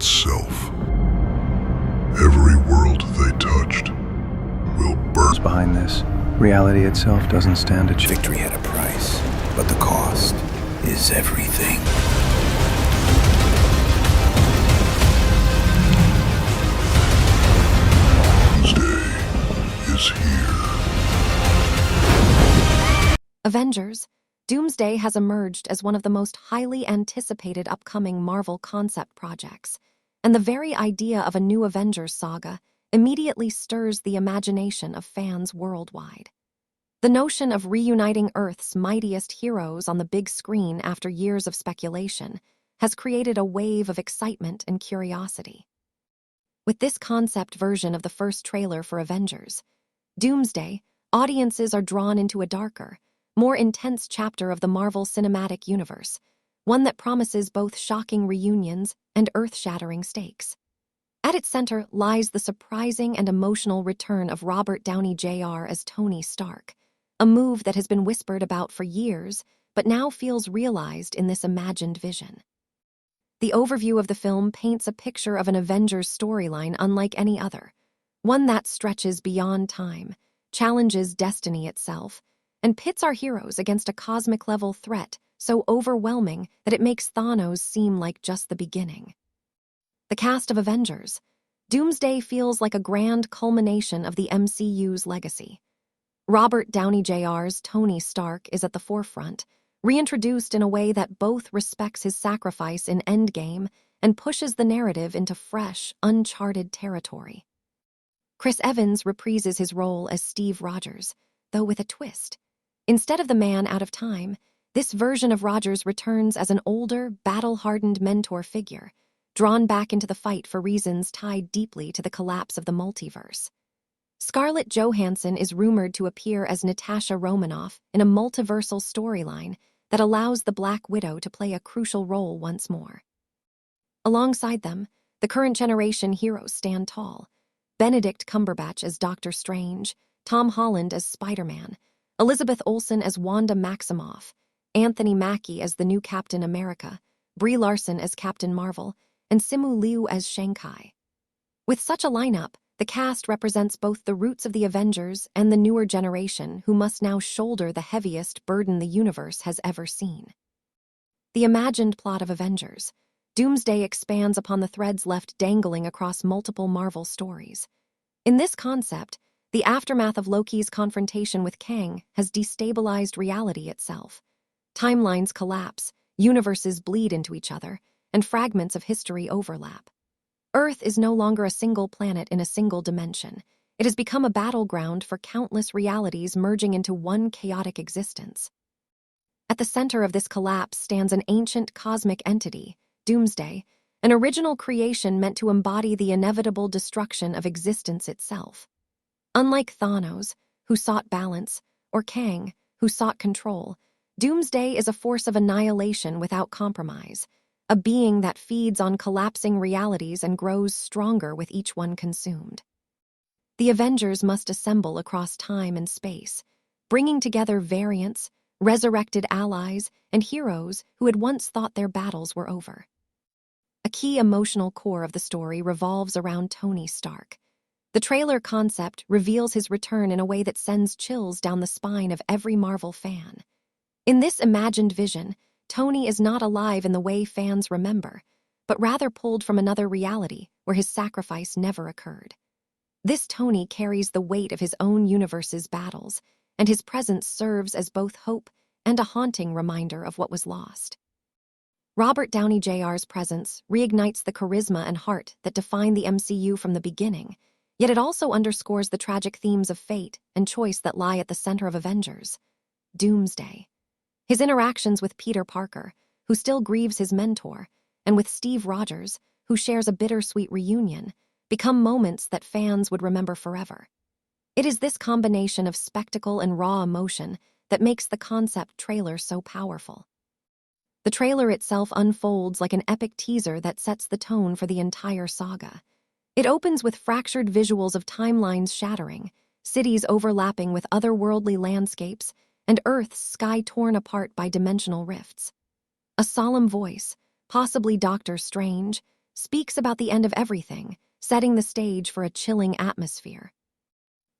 itself. Every world they touched will burn. Behind this, reality itself doesn't stand a chance. Victory had a price, but the cost is everything. Doomsday is here. Avengers, Doomsday has emerged as one of the most highly anticipated upcoming Marvel concept projects, and the very idea of a new Avengers saga immediately stirs the imagination of fans worldwide. The notion of reuniting Earth's mightiest heroes on the big screen after years of speculation has created a wave of excitement and curiosity. With this concept version of the first trailer for Avengers, Doomsday, audiences are drawn into a darker, more intense chapter of the Marvel Cinematic Universe, one that promises both shocking reunions and earth-shattering stakes. At its center lies the surprising and emotional return of Robert Downey Jr. as Tony Stark, a move that has been whispered about for years, but now feels realized in this imagined vision. The overview of the film paints a picture of an Avengers storyline unlike any other, one that stretches beyond time, challenges destiny itself, and pits our heroes against a cosmic-level threat so overwhelming that it makes Thanos seem like just the beginning. The cast of Avengers, Doomsday feels like a grand culmination of the MCU's legacy. Robert Downey Jr.'s Tony Stark is at the forefront, reintroduced in a way that both respects his sacrifice in Endgame and pushes the narrative into fresh, uncharted territory. Chris Evans reprises his role as Steve Rogers, though with a twist. Instead of the man out of time, this version of Rogers returns as an older, battle-hardened mentor figure, drawn back into the fight for reasons tied deeply to the collapse of the multiverse. Scarlett Johansson is rumored to appear as Natasha Romanoff in a multiversal storyline that allows the Black Widow to play a crucial role once more. Alongside them, the current generation heroes stand tall. Benedict Cumberbatch as Doctor Strange, Tom Holland as Spider-Man, Elizabeth Olsen as Wanda Maximoff, Anthony Mackie as the new Captain America, Brie Larson as Captain Marvel, and Simu Liu as Shanghai. With such a lineup, the cast represents both the roots of the Avengers and the newer generation who must now shoulder the heaviest burden the universe has ever seen. The imagined plot of Avengers, Doomsday expands upon the threads left dangling across multiple Marvel stories. In this concept, the aftermath of Loki's confrontation with Kang has destabilized reality itself. Timelines collapse, universes bleed into each other, and fragments of history overlap. Earth is no longer a single planet in a single dimension. It has become a battleground for countless realities merging into one chaotic existence. At the center of this collapse stands an ancient cosmic entity, Doomsday, an original creation meant to embody the inevitable destruction of existence itself. Unlike Thanos, who sought balance, or Kang, who sought control, Doomsday is a force of annihilation without compromise, a being that feeds on collapsing realities and grows stronger with each one consumed. The Avengers must assemble across time and space, bringing together variants, resurrected allies, and heroes who had once thought their battles were over. A key emotional core of the story revolves around Tony Stark. The trailer concept reveals his return in a way that sends chills down the spine of every Marvel fan. In this imagined vision, Tony is not alive in the way fans remember, but rather pulled from another reality where his sacrifice never occurred. This Tony carries the weight of his own universe's battles, and his presence serves as both hope and a haunting reminder of what was lost. Robert Downey Jr.'s presence reignites the charisma and heart that define the MCU from the beginning, yet it also underscores the tragic themes of fate and choice that lie at the center of Avengers. Doomsday. His interactions with Peter Parker, who still grieves his mentor, and with Steve Rogers, who shares a bittersweet reunion, become moments that fans would remember forever. It is this combination of spectacle and raw emotion that makes the concept trailer so powerful. The trailer itself unfolds like an epic teaser that sets the tone for the entire saga. It opens with fractured visuals of timelines shattering, cities overlapping with otherworldly landscapes, and Earth's sky torn apart by dimensional rifts. A solemn voice, possibly Doctor Strange, speaks about the end of everything, setting the stage for a chilling atmosphere.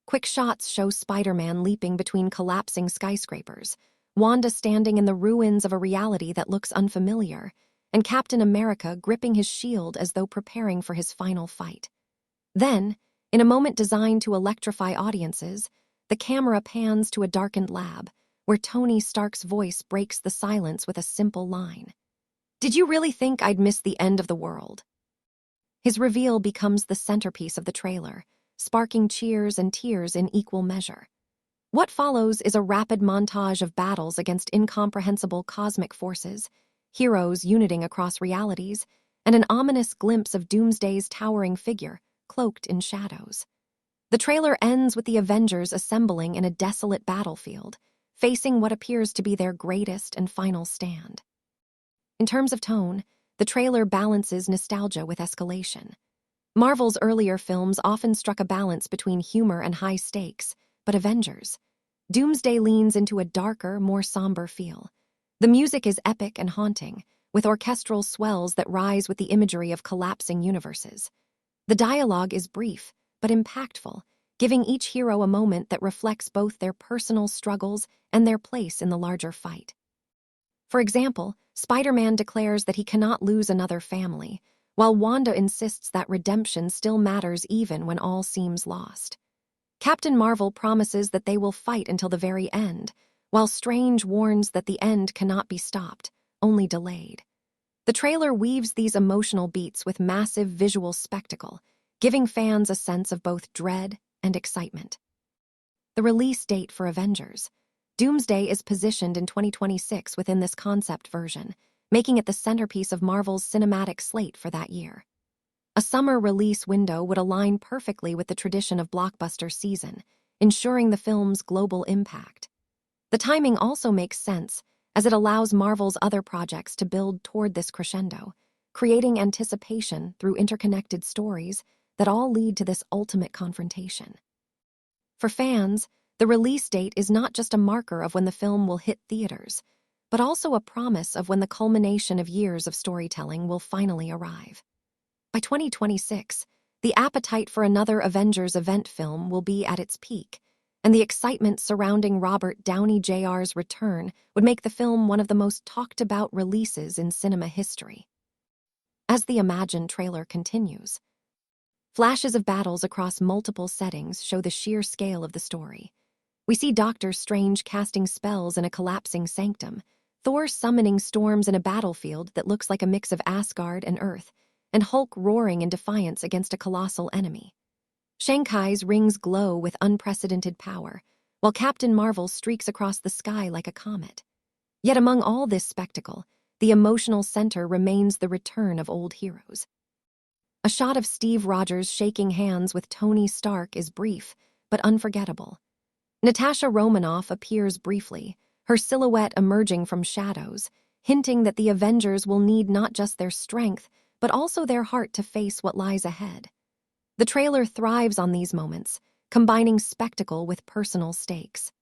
Quick shots show Spider-Man leaping between collapsing skyscrapers, Wanda standing in the ruins of a reality that looks unfamiliar, and Captain America gripping his shield as though preparing for his final fight. Then, in a moment designed to electrify audiences, the camera pans to a darkened lab, where Tony Stark's voice breaks the silence with a simple line. "Did you really think I'd miss the end of the world?" His reveal becomes the centerpiece of the trailer, sparking cheers and tears in equal measure. What follows is a rapid montage of battles against incomprehensible cosmic forces, heroes uniting across realities, and an ominous glimpse of Doomsday's towering figure, cloaked in shadows. The trailer ends with the Avengers assembling in a desolate battlefield, facing what appears to be their greatest and final stand. In terms of tone, the trailer balances nostalgia with escalation. Marvel's earlier films often struck a balance between humor and high stakes, but Avengers, Doomsday leans into a darker, more somber feel. The music is epic and haunting, with orchestral swells that rise with the imagery of collapsing universes. The dialogue is brief, but impactful, giving each hero a moment that reflects both their personal struggles and their place in the larger fight. For example, Spider-Man declares that he cannot lose another family, while Wanda insists that redemption still matters even when all seems lost. Captain Marvel promises that they will fight until the very end, while Strange warns that the end cannot be stopped, only delayed. The trailer weaves these emotional beats with massive visual spectacle, giving fans a sense of both dread and excitement. The release date for Avengers, Doomsday, is positioned in 2026 within this concept version, making it the centerpiece of Marvel's cinematic slate for that year. A summer release window would align perfectly with the tradition of blockbuster season, ensuring the film's global impact. The timing also makes sense, as it allows Marvel's other projects to build toward this crescendo, creating anticipation through interconnected stories that all lead to this ultimate confrontation. For fans, the release date is not just a marker of when the film will hit theaters, but also a promise of when the culmination of years of storytelling will finally arrive. By 2026, the appetite for another Avengers event film will be at its peak, and the excitement surrounding Robert Downey Jr.'s return would make the film one of the most talked-about releases in cinema history. As the Imagine trailer continues, flashes of battles across multiple settings show the sheer scale of the story. We see Doctor Strange casting spells in a collapsing sanctum, Thor summoning storms in a battlefield that looks like a mix of Asgard and Earth, and Hulk roaring in defiance against a colossal enemy. Shanghai's rings glow with unprecedented power, while Captain Marvel streaks across the sky like a comet. Yet among all this spectacle, the emotional center remains the return of old heroes. A shot of Steve Rogers shaking hands with Tony Stark is brief, but unforgettable. Natasha Romanoff appears briefly, her silhouette emerging from shadows, hinting that the Avengers will need not just their strength, but also their heart to face what lies ahead. The trailer thrives on these moments, combining spectacle with personal stakes.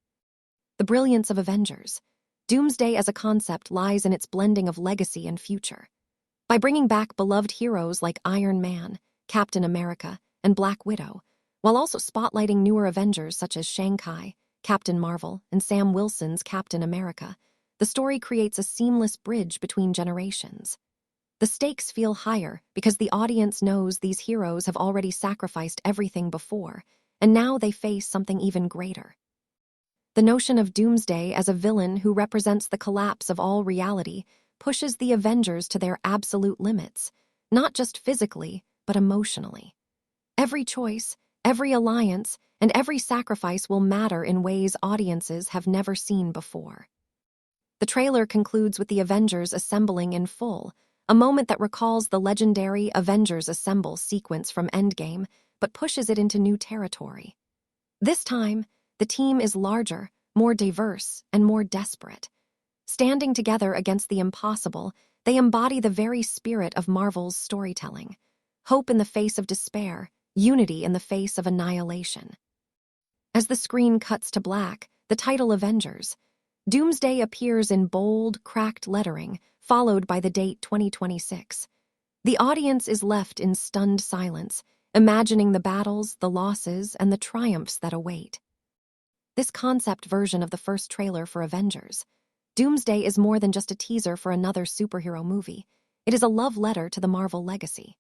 The brilliance of Avengers, Doomsday as a concept lies in its blending of legacy and future. By bringing back beloved heroes like Iron Man, Captain America, and Black Widow, while also spotlighting newer Avengers such as Shanghai, Captain Marvel, and Sam Wilson's Captain America, the story creates a seamless bridge between generations. The stakes feel higher because the audience knows these heroes have already sacrificed everything before, and now they face something even greater. The notion of Doomsday as a villain who represents the collapse of all reality pushes the Avengers to their absolute limits, not just physically, but emotionally. Every choice, every alliance, and every sacrifice will matter in ways audiences have never seen before. The trailer concludes with the Avengers assembling in full, a moment that recalls the legendary Avengers Assemble sequence from Endgame, but pushes it into new territory. This time, the team is larger, more diverse, and more desperate. Standing together against the impossible, they embody the very spirit of Marvel's storytelling. Hope in the face of despair, unity in the face of annihilation. As the screen cuts to black, the title Avengers, Doomsday appears in bold, cracked lettering, followed by the date 2026. The audience is left in stunned silence, imagining the battles, the losses, and the triumphs that await. This concept version of the first trailer for Avengers, Doomsday, is more than just a teaser for another superhero movie. It is a love letter to the Marvel legacy.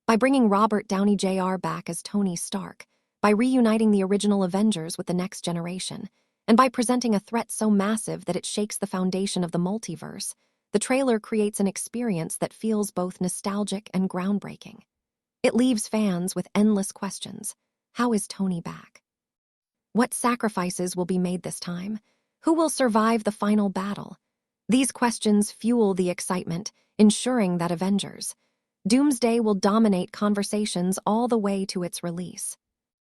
By bringing Robert Downey Jr. back as Tony Stark, by reuniting the original Avengers with the next generation, and by presenting a threat so massive that it shakes the foundation of the multiverse, the trailer creates an experience that feels both nostalgic and groundbreaking. It leaves fans with endless questions. How is Tony back? What sacrifices will be made this time? Who will survive the final battle? These questions fuel the excitement, ensuring that Avengers Doomsday will dominate conversations all the way to its release.